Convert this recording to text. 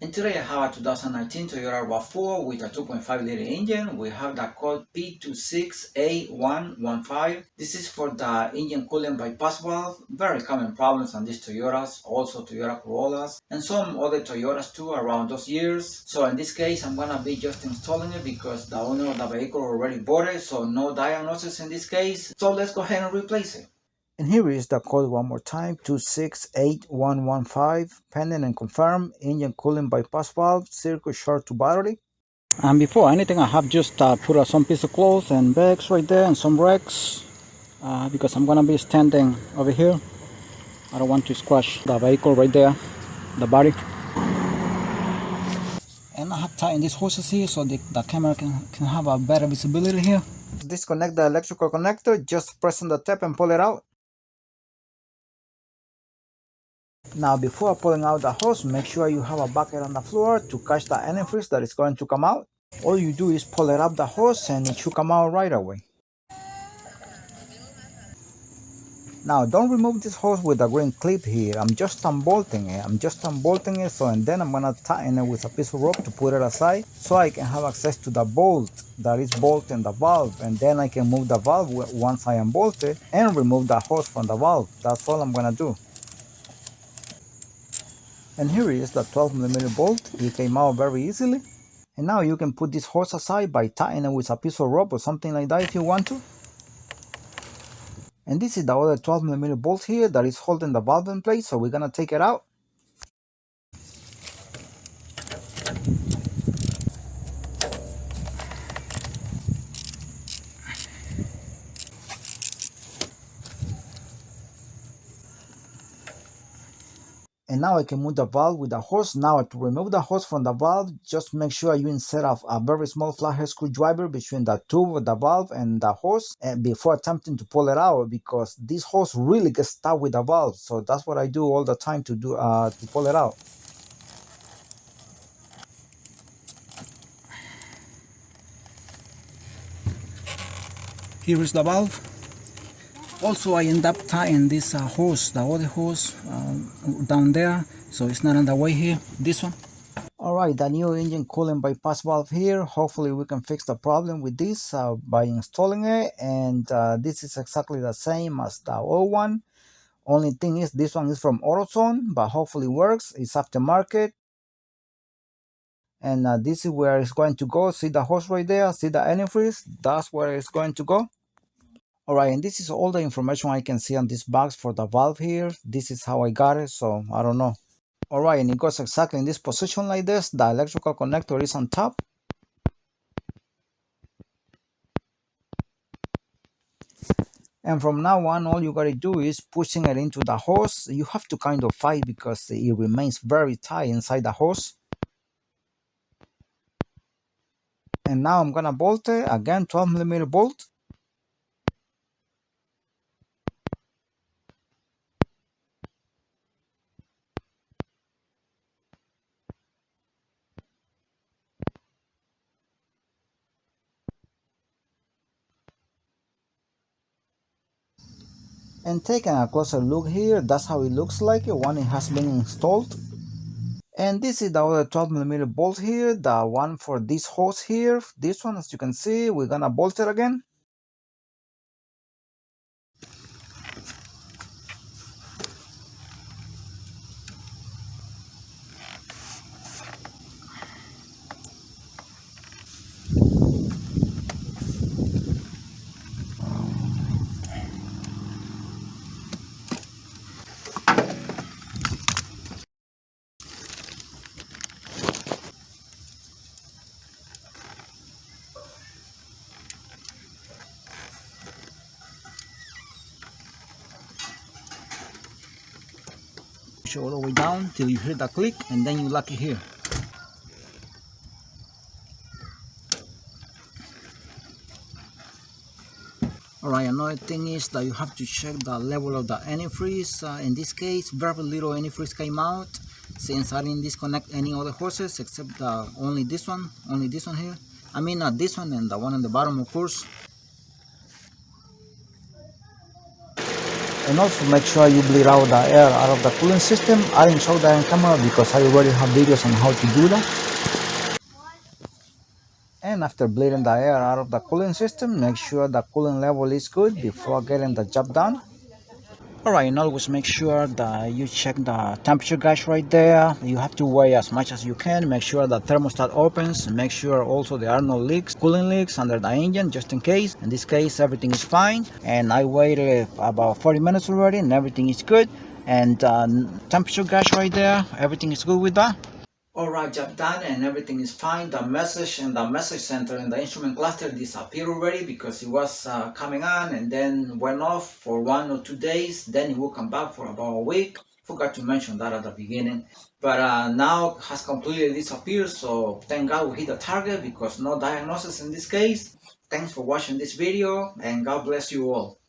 And today I have a 2019 Toyota Rav4 with a 2.5 liter engine. We have the code P268115. This is for the engine coolant bypass valve. Very common problems on these Toyotas, also Toyota Corollas, and some other Toyotas too around those years. So in this case, I'm gonna be just installing it because the owner of the vehicle already bought it, so no diagnosis in this case. So let's go ahead and replace it. And here is the code one more time, 268115, pending and confirm, engine cooling bypass valve, circuit short to battery. And before anything, I have just put some piece of clothes and bags right there and some racks because I'm gonna be standing over here. I don't want to scratch the vehicle right there, the body. And I have tightened these hoses here so the camera can have a better visibility here. Disconnect the electrical connector, just press on the tap and pull it out. Now before pulling out the hose, make sure you have a bucket on the floor to catch the antifreeze that is going to come out. All you do is pull it up the hose and it should come out right away. Now don't remove this hose with the green clip here. I'm just unbolting it. So and then I'm gonna tighten it with a piece of rope to put it aside so I can have access to the bolt that is bolting the valve, and then I can move the valve once I unbolt it and remove the hose from the valve. That's all I'm gonna do. And here is the 12mm bolt. It came out very easily. And now you can put this hose aside by tying it with a piece of rope or something like that if you want to. And this is the other 12mm bolt here that is holding the valve in place, so we're gonna take it out. And now I can move the valve with the hose. Now to remove the hose from the valve, just make sure you insert a very small flathead screwdriver between the tube of the valve and the hose before attempting to pull it out, because this hose really gets stuck with the valve. So that's what I do all the time to pull it out. Here is the valve. Also, I end up tying this hose, the other hose down there, so it's not in the way here, this one. Alright, the new engine coolant bypass valve here. Hopefully we can fix the problem with this by installing it, and this is exactly the same as the old one. Only thing is this one is from AutoZone, but hopefully works. It's aftermarket. And this is where it's going to go. See the hose right there, see the antifreeze, that's where it's going to go. Alright, and this is all the information I can see on this box for the valve here. This is how I got it, so I don't know. Alright, and it goes exactly in this position like this. The electrical connector is on top. And from now on, all you gotta do is pushing it into the hose. You have to kind of fight because it remains very tight inside the hose. And now I'm gonna bolt it, again 12mm bolt. And taking a closer look here, that's how it looks like when it has been installed. And this is the other 12mm bolt here, the one for this hose here. This one, as you can see, we're gonna bolt it again. Push it all the way down till you hear the click, and then you lock it here. Alright, another thing is that you have to check the level of the antifreeze. In this case, very little antifreeze came out since I didn't disconnect any other hoses except only this one here. I mean not this one, and the one on the bottom, of course. And also make sure you bleed out the air out of the cooling system. I didn't show that on camera because I already have videos on how to do that. And after bleeding the air out of the cooling system, make sure the cooling level is good before getting the job done. Alright, and always make sure that you check the temperature gauge right there. You have to weigh as much as you can. Make sure the thermostat opens. Make sure also there are no leaks, cooling leaks under the engine, just in case. In this case, everything is fine. And I waited about 40 minutes already and everything is good. And temperature gauge right there, everything is good with that. Alright, job done and everything is fine. The message and the message center and the instrument cluster disappeared already because it was coming on and then went off for 1 or 2 days. Then it will come back for about a week. Forgot to mention that at the beginning. But now it has completely disappeared. So thank God we hit the target because no diagnosis in this case. Thanks for watching this video and God bless you all.